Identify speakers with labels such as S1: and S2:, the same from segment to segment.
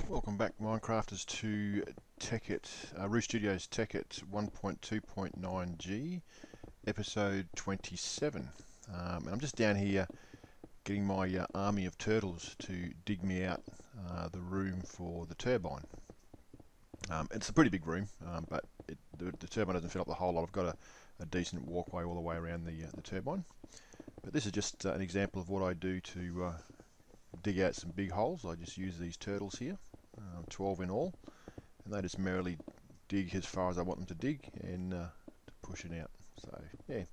S1: Welcome back, Minecrafters, to Tekkit, Roost Studios Tekkit 1.2.9G, episode 27. And I'm just down here getting my army of turtles to dig me out the room for the turbine. It's a pretty big room, but the turbine doesn't fill up the whole lot. I've got a decent walkway all the way around the turbine. But this is just an example of what I do to dig out some big holes. I just use these turtles here, 12 in all, and they just merrily dig as far as I want them to dig and to push it out. So yeah,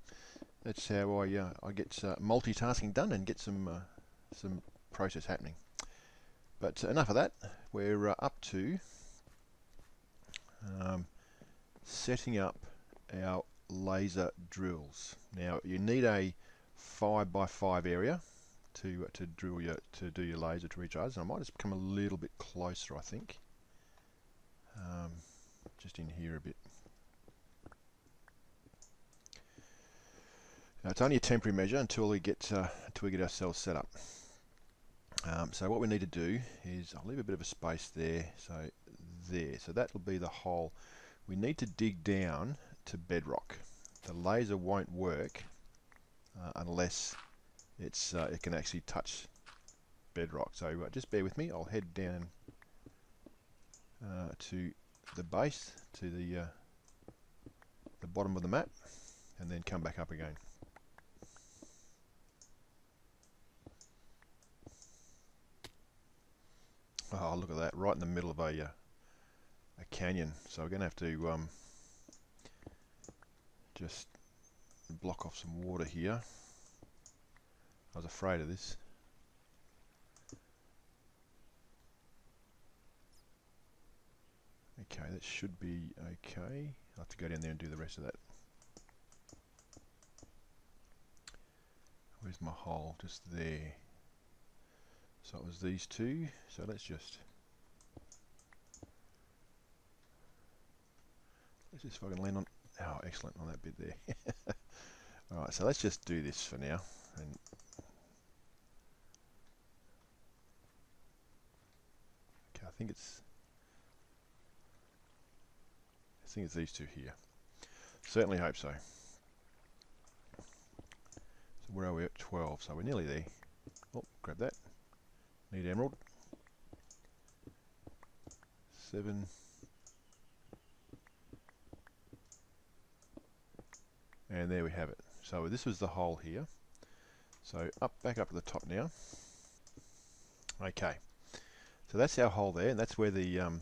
S1: that's how I get multitasking done and get some process happening. But enough of that. We're up to setting up our laser drills. Now you need a 5x5 area to do your laser to recharge. And I might just come a little bit closer, I think. Just in here a bit. Now it's only a temporary measure until we get ourselves set up. So what we need to do is, I'll leave a bit of a space there. So there. So that will be the hole. We need to dig down to bedrock. The laser won't work unless it can actually touch bedrock. So just bear with me. I'll head down to the base, to the bottom of the map, and then come back up again. Oh, look at that! Right in the middle of a canyon. So we're going to have to just block off some water here. I was afraid of this. Okay, that should be okay. I'll have to go down there and do the rest of that. Where's my hole? Just there. So it was these two. So let's just fucking land on. Oh, excellent, on that bit there. Alright, so let's just do this for now. And okay, I think it's these two here. Certainly hope so. So where are we at? 12. So we're nearly there. Oh, grab that. Need emerald. 7. And there we have it. So this was the hole here. So back up to the top now. Okay. So that's our hole there, and that's where the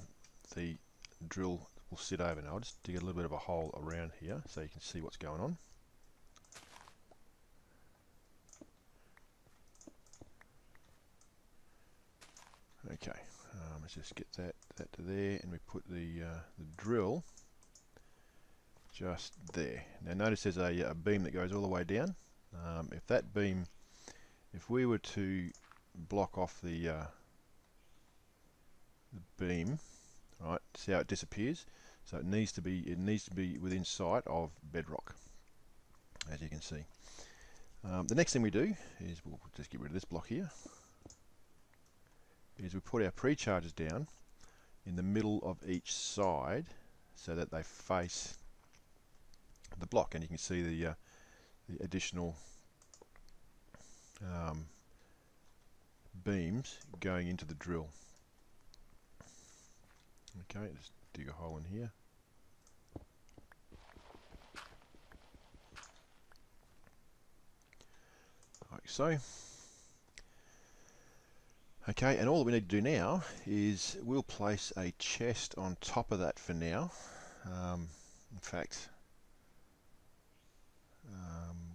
S1: drill will sit over. Now I'll just dig a little bit of a hole around here so you can see what's going on. Okay, let's just get that to there, and we put the drill just there. Now notice there's a beam that goes all the way down. If we were to block off the beam, right, see how it disappears? So it needs to be within sight of bedrock, as you can see. The next thing we do is we'll just get rid of this block here. Is we put our pre-charges down in the middle of each side so that they face the block, and you can see the additional beams going into the drill. Okay, just dig a hole in here. Like so. Okay, and all that we need to do now is we'll place a chest on top of that for now. In fact,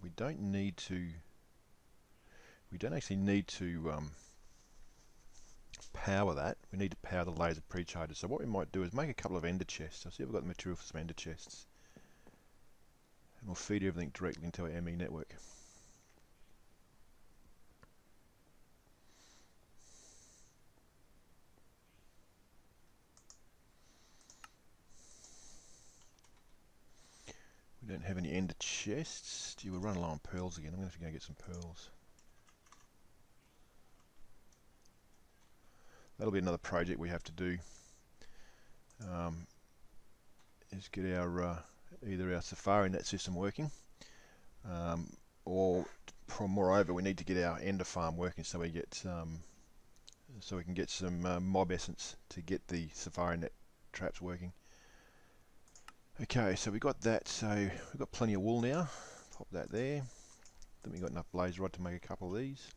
S1: we don't actually need to power that. We need to power the laser pre-charger. So what we might do is make a couple of ender chests. I'll see if we've got the material for some ender chests. And we'll feed everything directly into our ME network. We don't have any ender chests. Gee, we'll run low on pearls again. I'm going to have to go get some pearls. that'll be another project we have to do, is get our either our Safari net system working, or moreover we need to get our Ender farm working so we get so we can get some mob essence to get the Safari net traps working. Okay, so we got that. So we've got plenty of wool now. Pop that there. Then we got enough blaze rod to make a couple of these.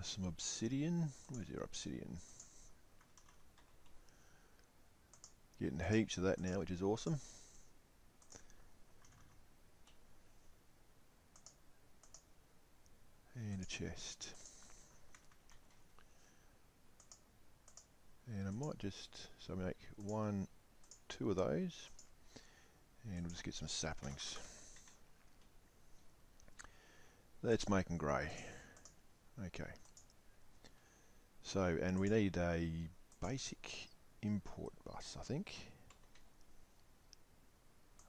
S1: Some obsidian. Where's your obsidian? Getting heaps of that now, which is awesome. And a chest. And I might just, so make 1, 2 of those, and we'll just get some saplings. Let's make them grey. Okay. So, and we need a basic import bus, I think.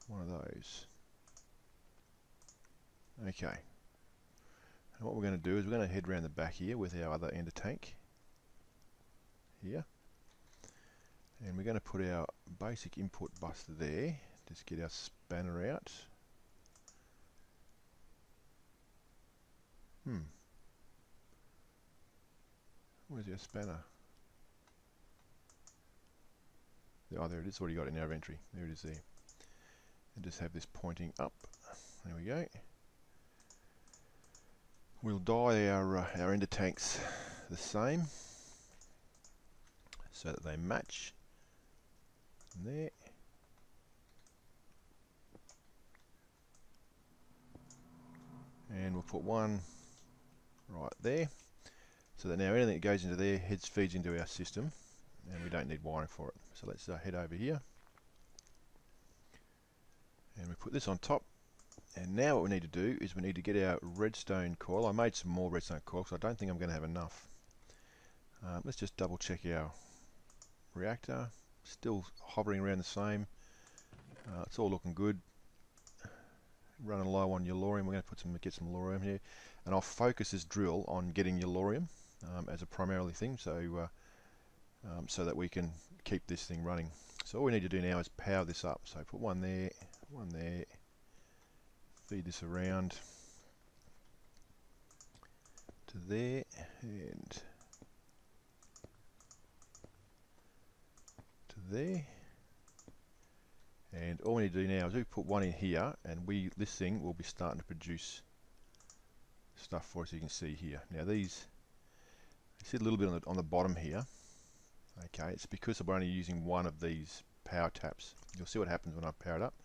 S1: One of those. Okay. And what we're going to do is we're going to head around the back here with our other ender tank. Here. And we're going to put our basic input bus there. Just get our spanner out. Where's our spanner? Oh, there it is. Already got it in our inventory. There it is there. And just have this pointing up. There we go. We'll dye our ender tanks the same so that they match. There. And we'll put one right there, so that now anything that goes into there feeds into our system, and we don't need wiring for it. So let's head over here, and we put this on top. And now what we need to do is we need to get our redstone coil. I made some more redstone coil because I don't think I'm going to have enough. Let's just double check our reactor. Still hovering around the same. It's all looking good. Running low on yellorium. We're going to get some yellorium here, and I'll focus this drill on getting yellorium as a primarily thing, so so that we can keep this thing running. So all we need to do now is power this up. So put one there, feed this around to there, and to there. And all we need to do now is we put one in here, and this thing will be starting to produce stuff for us. You can see here. Now these, you see a little bit on the bottom here. Okay, it's because we're only using one of these power taps. You'll see what happens when I power it up.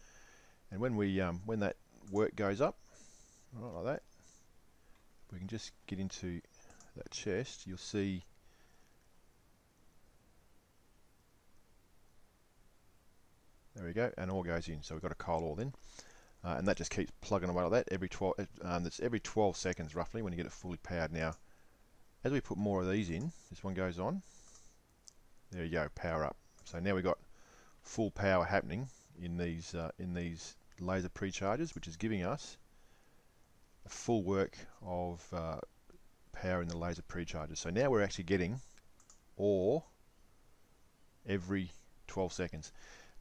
S1: And when when that work goes up, right like that, we can just get into that chest. You'll see. There we go, and all goes in. So we've got a coal all in, and that just keeps plugging away like that every 12. That's every 12 seconds roughly when you get it fully powered. Now, as we put more of these in, this one goes on. There you go, power up. So now we've got full power happening in these laser pre-chargers, which is giving us a full work of power in the laser pre-chargers. So now we're actually getting ore every 12 seconds.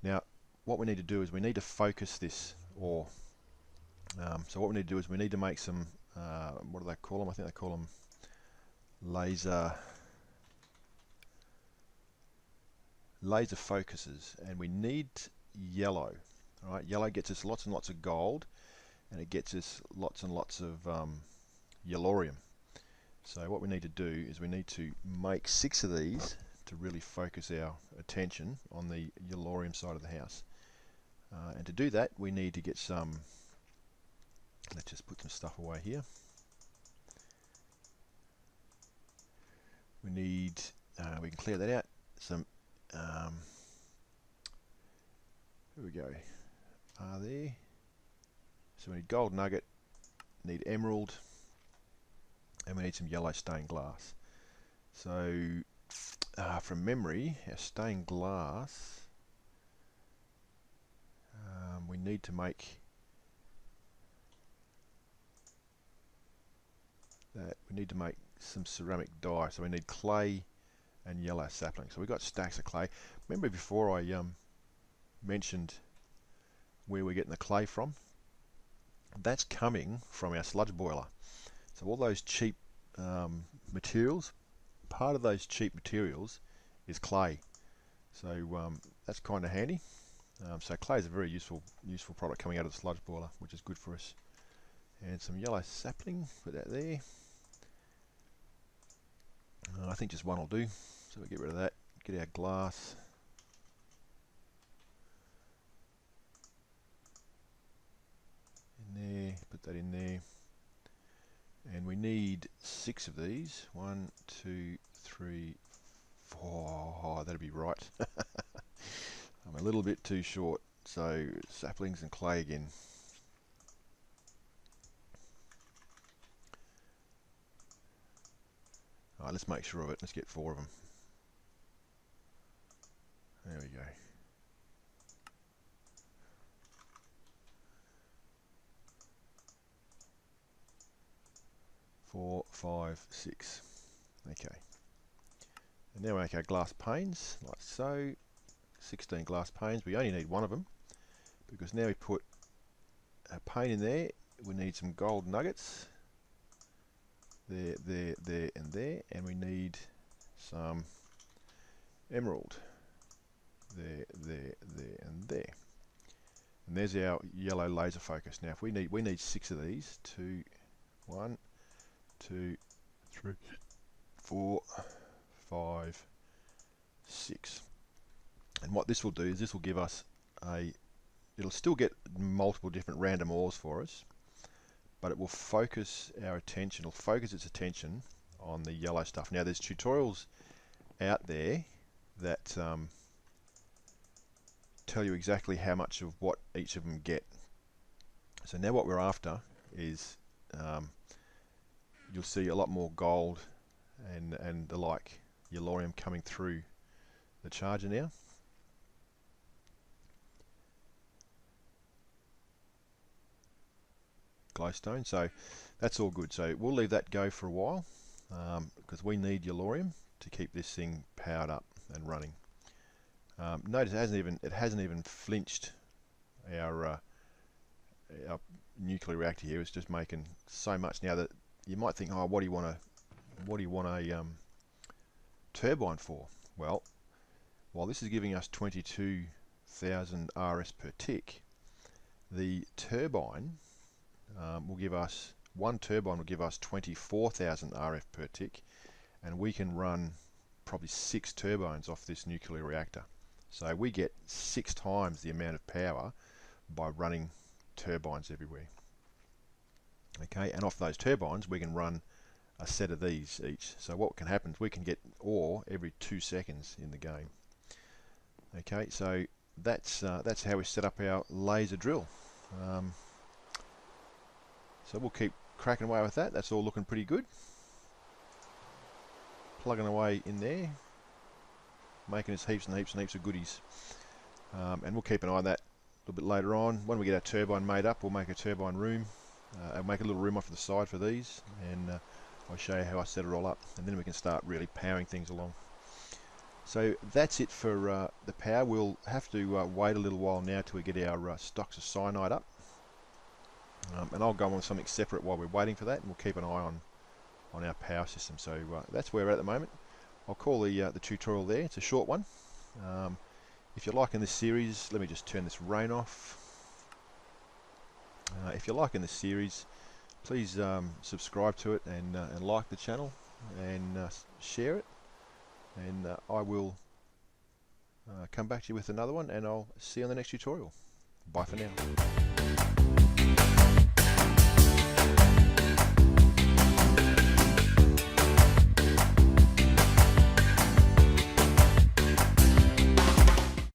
S1: Now, what we need to do is we need to focus this ore. So what we need to do is we need to make some, what do they call them? I think they call them laser focuses, and we need yellow. All right, yellow gets us lots and lots of gold, and it gets us lots and lots of yellorium. So what we need to do is we need to make 6 of these to really focus our attention on the yellorium side of the house. And to do that, we need to get some, let's just put some stuff away here. We need, we can clear that out, some, here we go, there. So we need gold nugget, need emerald, and we need some yellow stained glass. So from memory, our stained glass, we need to make that we need to make some ceramic dye. So we need clay and yellow sapling. So we've got stacks of clay. Remember before I mentioned where we're getting the clay from? That's coming from our sludge boiler. So all those cheap materials, part of those cheap materials is clay. So that's kind of handy. So clay is a very useful product coming out of the sludge boiler, which is good for us. And some yellow sapling, put that there. I think just one will do. So we get rid of that, get our glass. In there, put that in there. And we need 6 of these. 1, 2, 3, 4. Oh, that'd be right. I'm a little bit too short. So saplings and clay again. Alright, let's make sure of it. Let's get 4 of them. There we go. 4, 5, 6. Okay. And now we make our glass panes, like so. 16 glass panes. We only need 1 of them, because now we put a pane in there. We need some gold nuggets. There, there, there, and there. And we need some emerald. There, there, there, and there. And there's our yellow laser focus. Now, if we need 6 of these. 2, 1, 2, 3, 4, 5, 6. And what this will do is this will give us it'll still get multiple different random ores for us, but it will focus our attention, it'll focus its attention on the yellow stuff. Now there's tutorials out there that tell you exactly how much of what each of them get. So now what we're after is you'll see a lot more gold and the like yellorium coming through the charger now. Glowstone, so that's all good. So we'll leave that go for a while because we need yellorium to keep this thing powered up and running. Notice it hasn't even flinched our nuclear reactor here. It's just making so much now that you might think, oh, what do you want a turbine for? Well, while this is giving us 22,000 RS per tick, the turbine will give us, one turbine will give us 24,000 RF per tick, and we can run probably 6 turbines off this nuclear reactor. So we get 6 times the amount of power by running turbines everywhere. Okay, and off those turbines we can run a set of these each. So what can happen is we can get ore every 2 seconds in the game. Okay, so that's how we set up our laser drill. So we'll keep cracking away with that. That's all looking pretty good. Plugging away in there, making us heaps and heaps and heaps of goodies. And we'll keep an eye on that a little bit later on. When we get our turbine made up, we'll make a turbine room. I'll make a little room off to the side for these, and I'll show you how I set it all up, and then we can start really powering things along. So that's it for the power. We'll have to wait a little while now till we get our stocks of cyanide up. And I'll go on with something separate while we're waiting for that, and we'll keep an eye on our power system. So that's where we're at the moment. I'll call the tutorial there. It's a short one. If you're liking this series, let me just turn this rain off. If you're liking this series, please subscribe to it and like the channel and share it. And I will come back to you with another one, and I'll see you on the next tutorial. Bye for now.